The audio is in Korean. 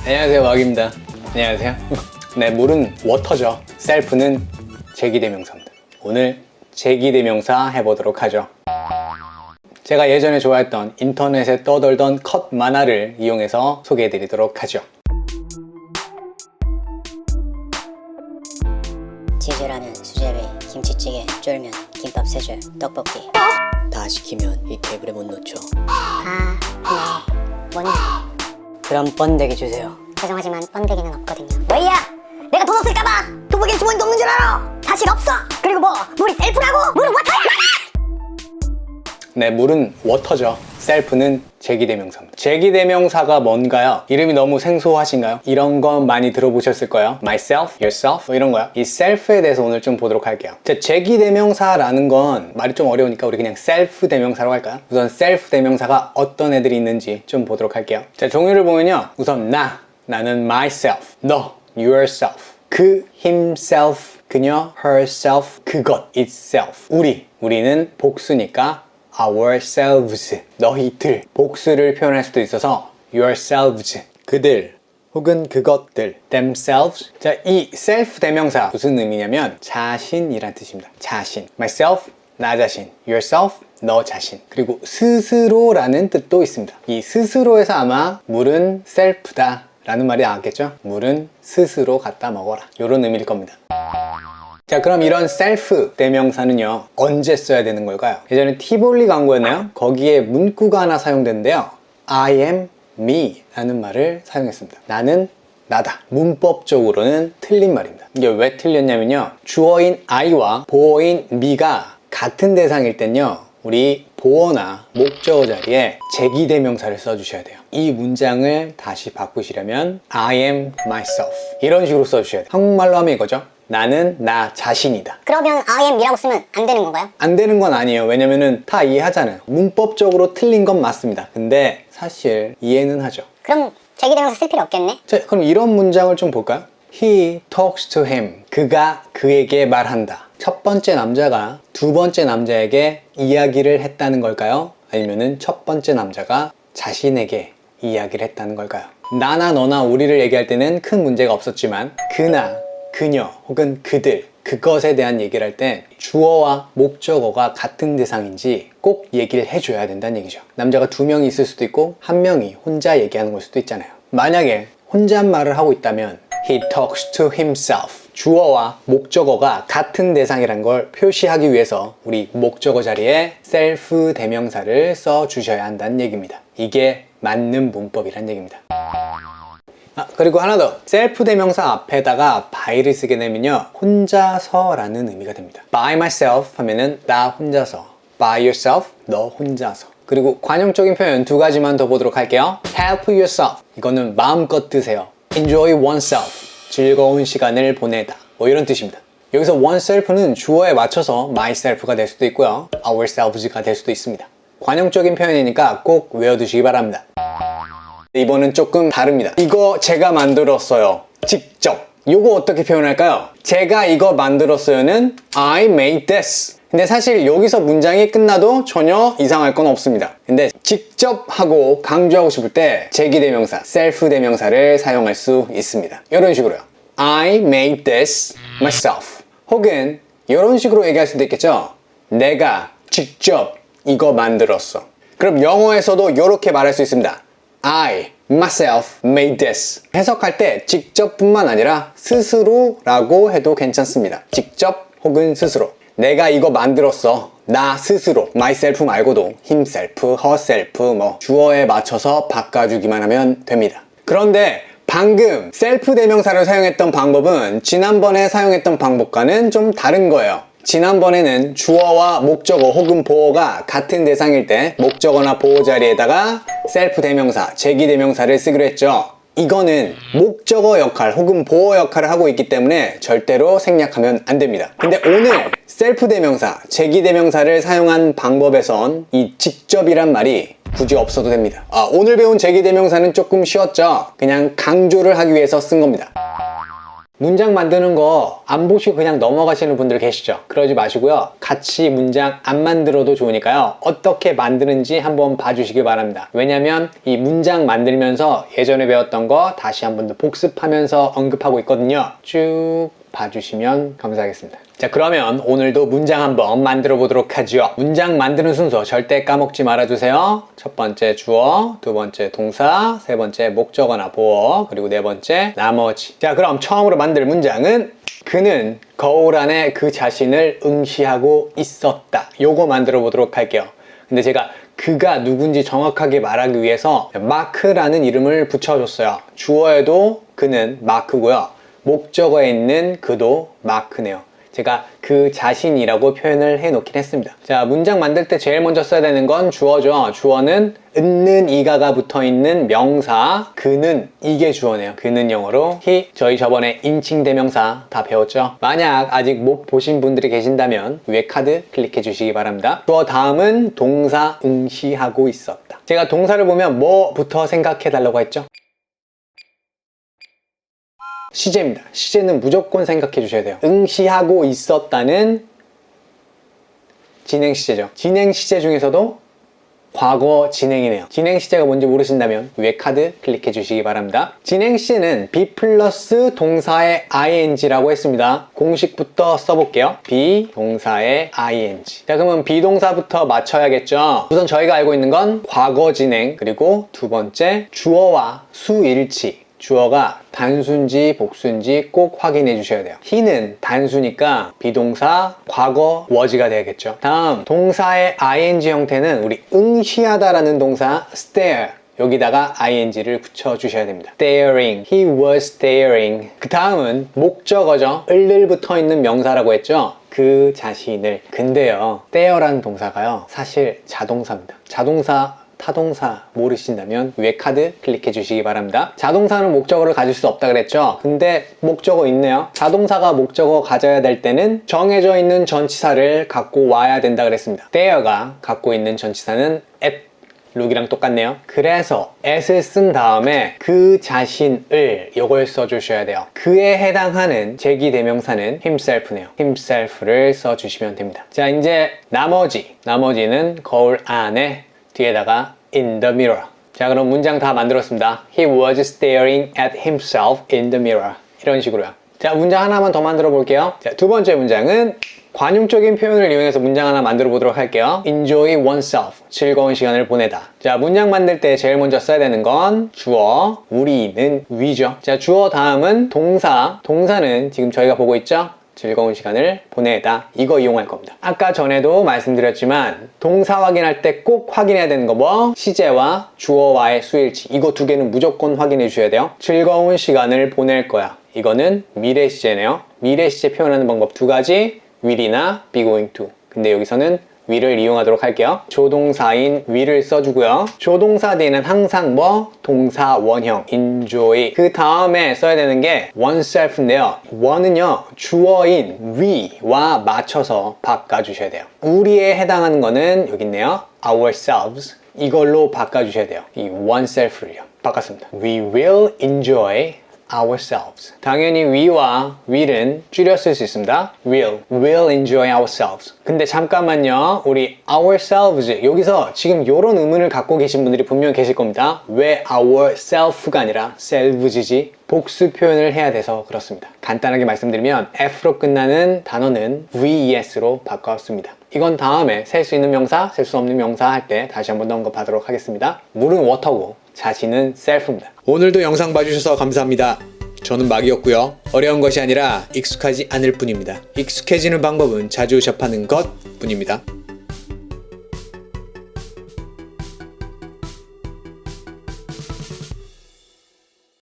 안녕하세요, 왁입니다. 안녕하세요. 네, 물은 워터죠. 셀프는 제기대명사입니다. 오늘 제기대명사 해보도록 하죠. 제가 예전에 좋아했던 인터넷에 떠돌던 컷 만화를 이용해서 소개해드리도록 하죠. 치즈라면, 수제비, 김치찌개, 쫄면, 김밥 3줄, 떡볶이 다 시키면 이 테이블에 못 놓죠. 네. 그럼 번데기 주세요. 죄송하지만 번데기는 없거든요. 왜야? 내가 돈 없을까봐 두부겐 주머니도 없는 줄 알아. 사실 없어. 그리고 뭐 물이 셀프라고? 물은 워터야. 네, 물은 워터죠. 셀프는 제기대명사입니다. 제기대명사가 뭔가요? 이름이 너무 생소하신가요? 이런 건 많이 들어보셨을 거예요. myself, yourself 뭐 이런 거요. 이 self에 대해서 오늘 좀 보도록 할게요. 자, 제기대명사라는 건 말이 좀 어려우니까 우리 그냥 self 대명사로 할까요? 우선 self 대명사가 어떤 애들이 있는지 좀 보도록 할게요. 자, 종류를 보면요. 우선 나는 myself, 너, yourself, 그, himself, 그녀, herself, 그것, itself, 우리는 복수니까 ourselves, 너희들. 복수를 표현할 수도 있어서 yourselves, 그들 혹은 그것들, themselves. 자, 이 self 대명사 무슨 의미냐면 자신이란 뜻입니다. 자신. myself, 나 자신. yourself, 너 자신. 그리고 스스로라는 뜻도 있습니다. 이 스스로에서 아마 물은 self다 라는 말이 나왔겠죠? 물은 스스로 갖다 먹어라, 이런 의미일 겁니다. 자, 그럼 이런 셀프 대명사는요, 언제 써야 되는 걸까요? 예전에 티볼리 광고였나요? 거기에 문구가 하나 사용됐는데요. I am me 라는 말을 사용했습니다. 나는 나다. 문법적으로는 틀린 말입니다. 이게 왜 틀렸냐면요, 주어인 I와 보어인 me가 같은 대상일 땐요, 우리 보어나 목적어 자리에 제기대명사를 써주셔야 돼요. 이 문장을 다시 바꾸시려면 I am myself 이런 식으로 써주셔야 돼요. 한국말로 하면 이거죠. 나는 나 자신이다. 그러면 I am me라고 쓰면 안 되는 건가요? 안 되는 건 아니에요. 왜냐면은 다 이해하잖아요. 문법적으로 틀린 건 맞습니다. 근데 사실 이해는 하죠. 그럼 제기대명사 쓸 필요 없겠네? 자, 그럼 이런 문장을 좀 볼까요? He talks to him. 그가 그에게 말한다. 첫 번째 남자가 두 번째 남자에게 이야기를 했다는 걸까요? 아니면은 첫 번째 남자가 자신에게 이야기를 했다는 걸까요? 나나 너나 우리를 얘기할 때는 큰 문제가 없었지만 그나 그녀 혹은 그들, 그것에 대한 얘기를 할 때 주어와 목적어가 같은 대상인지 꼭 얘기를 해줘야 된다는 얘기죠. 남자가 2명이 있을 수도 있고 1명이 혼자 얘기하는 걸 수도 있잖아요. 만약에 혼잣말을 하고 있다면 He talks to himself. 주어와 목적어가 같은 대상이란 걸 표시하기 위해서 우리 목적어 자리에 self 대명사를 써주셔야 한다는 얘기입니다. 이게 맞는 문법이란 얘기입니다. 그리고 하나 더, 셀프 대명사 앞에다가 by를 쓰게 되면요, 혼자서 라는 의미가 됩니다. by myself 하면은 나 혼자서, by yourself, 너 혼자서. 그리고 관용적인 표현 2가지만 더 보도록 할게요. help yourself, 이거는 마음껏 드세요. enjoy oneself, 즐거운 시간을 보내다, 뭐 이런 뜻입니다. 여기서 oneself는 주어에 맞춰서 myself가 될 수도 있고요, ourselves가 될 수도 있습니다. 관용적인 표현이니까 꼭 외워두시기 바랍니다. 이번은 조금 다릅니다. 이거 제가 만들었어요. 직접. 이거 어떻게 표현할까요? 제가 이거 만들었어요는 I made this. 근데 사실 여기서 문장이 끝나도 전혀 이상할 건 없습니다. 근데 직접 하고 강조하고 싶을 때 제기대명사, 셀프 대명사를 사용할 수 있습니다. 이런 식으로요. I made this myself. 혹은 이런 식으로 얘기할 수도 있겠죠. 내가 직접 이거 만들었어. 그럼 영어에서도 이렇게 말할 수 있습니다. I myself made this. 해석할 때 직접뿐만 아니라 스스로라고 해도 괜찮습니다. 직접 혹은 스스로. 내가 이거 만들었어. 나 스스로. myself 말고도 himself, herself 뭐 주어에 맞춰서 바꿔주기만 하면 됩니다. 그런데 방금 셀프 대명사를 사용했던 방법은 지난번에 사용했던 방법과는 좀 다른 거예요. 지난번에는 주어와 목적어 혹은 보어가 같은 대상일 때 목적어나 보어 자리에다가 셀프 대명사, 제기 대명사를 쓰기로 했죠. 이거는 목적어 역할 혹은 보어 역할을 하고 있기 때문에 절대로 생략하면 안 됩니다. 근데 오늘 셀프 대명사, 제기 대명사를 사용한 방법에선 이 직접이란 말이 굳이 없어도 됩니다. 오늘 배운 제기 대명사는 조금 쉬웠죠? 그냥 강조를 하기 위해서 쓴 겁니다. 문장 만드는 거 안 보시고 그냥 넘어가시는 분들 계시죠? 그러지 마시고요. 같이 문장 안 만들어도 좋으니까요. 어떻게 만드는지 한번 봐주시기 바랍니다. 왜냐면 이 문장 만들면서 예전에 배웠던 거 다시 한번 더 복습하면서 언급하고 있거든요. 쭉 봐주시면 감사하겠습니다. 자, 그러면 오늘도 문장 한번 만들어 보도록 하죠. 문장 만드는 순서 절대 까먹지 말아주세요. 첫 번째 주어, 두 번째 동사, 세 번째 목적어나 보어, 그리고 네 번째 나머지. 자, 그럼 처음으로 만들 문장은 그는 거울 안에 그 자신을 응시하고 있었다. 요거 만들어 보도록 할게요. 근데 제가 그가 누군지 정확하게 말하기 위해서 마크라는 이름을 붙여줬어요. 주어에도 그는 마크고요. 목적어에 있는 그도 마크네요. 제가 그 자신이라고 표현을 해 놓긴 했습니다. 자, 문장 만들 때 제일 먼저 써야 되는 건 주어죠. 주어는 있는 이가가 붙어 있는 명사, 그는, 이게 주어네요. 그는 영어로 he. 저희 저번에 인칭 대명사 다 배웠죠. 만약 아직 못 보신 분들이 계신다면 위에 카드 클릭해 주시기 바랍니다. 주어 다음은 동사 응시하고 있었다. 제가 동사를 보면 뭐부터 생각해 달라고 했죠? 시제입니다. 시제는 무조건 생각해 주셔야 돼요. 응시하고 있었다는 진행 시제죠. 진행 시제 중에서도 과거 진행이네요. 진행 시제가 뭔지 모르신다면 위에 카드 클릭해 주시기 바랍니다. 진행 시제는 be 플러스 동사의 ing라고 했습니다. 공식부터 써볼게요. be 동사의 ing. 자, 그러면 비동사부터 맞춰야겠죠. 우선 저희가 알고 있는 건 과거 진행, 그리고 두 번째 주어와 수일치. 주어가 단수인지 복수인지 꼭 확인해 주셔야 돼요. he는 단수니까 비동사 과거 was가 되겠죠. 다음 동사의 ing 형태는 우리 응시하다라는 동사 stare, 여기다가 ing를 붙여 주셔야 됩니다. staring, he was staring. 그 다음은 목적어죠. 을을 붙어 있는 명사라고 했죠. 그 자신을. 근데요, stare라는 동사가요, 사실 자동사입니다. 자동사 타동사 모르신다면 위에 카드 클릭해 주시기 바랍니다. 자동사는 목적어를 가질 수 없다 그랬죠? 근데 목적어 있네요. 자동사가 목적어 가져야 될 때는 정해져 있는 전치사를 갖고 와야 된다 그랬습니다. there가 갖고 있는 전치사는 at, 룩이랑 똑같네요. 그래서 at을 쓴 다음에 그 자신을 요걸 써주셔야 돼요. 그에 해당하는 제기대명사는 himself네요. himself를 써주시면 됩니다. 자, 이제 나머지는 거울 안에 뒤에다가 in the mirror. 자, 그럼 문장 다 만들었습니다. He was staring at himself in the mirror. 이런 식으로요. 자, 문장 하나만 더 만들어 볼게요. 자, 두 번째 문장은 관용적인 표현을 이용해서 문장 하나 만들어 보도록 할게요. Enjoy oneself. 즐거운 시간을 보내다. 자, 문장 만들 때 제일 먼저 써야 되는 건 주어, 우리는 we죠. 자, 주어 다음은 동사. 동사는 지금 저희가 보고 있죠? 즐거운 시간을 보내다. 이거 이용할 겁니다. 아까 전에도 말씀드렸지만 동사 확인할 때 꼭 확인해야 되는 거 뭐? 시제와 주어와의 수일치. 이거 두 개는 무조건 확인해 주셔야 돼요. 즐거운 시간을 보낼 거야. 이거는 미래 시제네요. 미래 시제 표현하는 방법 두 가지. will이나 be going to. 근데 여기서는 will을 이용하도록 할게요. 조동사인 will을 써주고요. 조동사 뒤에는 항상 뭐? 동사 원형 enjoy. 그 다음에 써야 되는 게 oneself인데요. one은요 주어인 we와 맞춰서 바꿔주셔야 돼요. 우리에 해당하는 거는 여기 있네요. ourselves. 이걸로 바꿔주셔야 돼요. 이 oneself를요. 바꿨습니다. We will enjoy ourselves. 당연히 we와 will은 줄여 쓸 수 있습니다. will enjoy ourselves. 근데 잠깐만요. 우리 ourselves, 여기서 지금 이런 의문을 갖고 계신 분들이 분명히 계실 겁니다. 왜 ourself가 아니라 selves지? 복수 표현을 해야 돼서 그렇습니다. 간단하게 말씀드리면 F로 끝나는 단어는 VES로 바꿨습니다. 이건 다음에 셀 수 있는 명사, 셀 수 없는 명사 할 때 다시 한번 더 언급하도록 하겠습니다. 물은 water고 자신은 self입니다. 오늘도 영상 봐주셔서 감사합니다. 저는 막이었고요. 어려운 것이 아니라 익숙하지 않을 뿐입니다. 익숙해지는 방법은 자주 접하는 것 뿐입니다.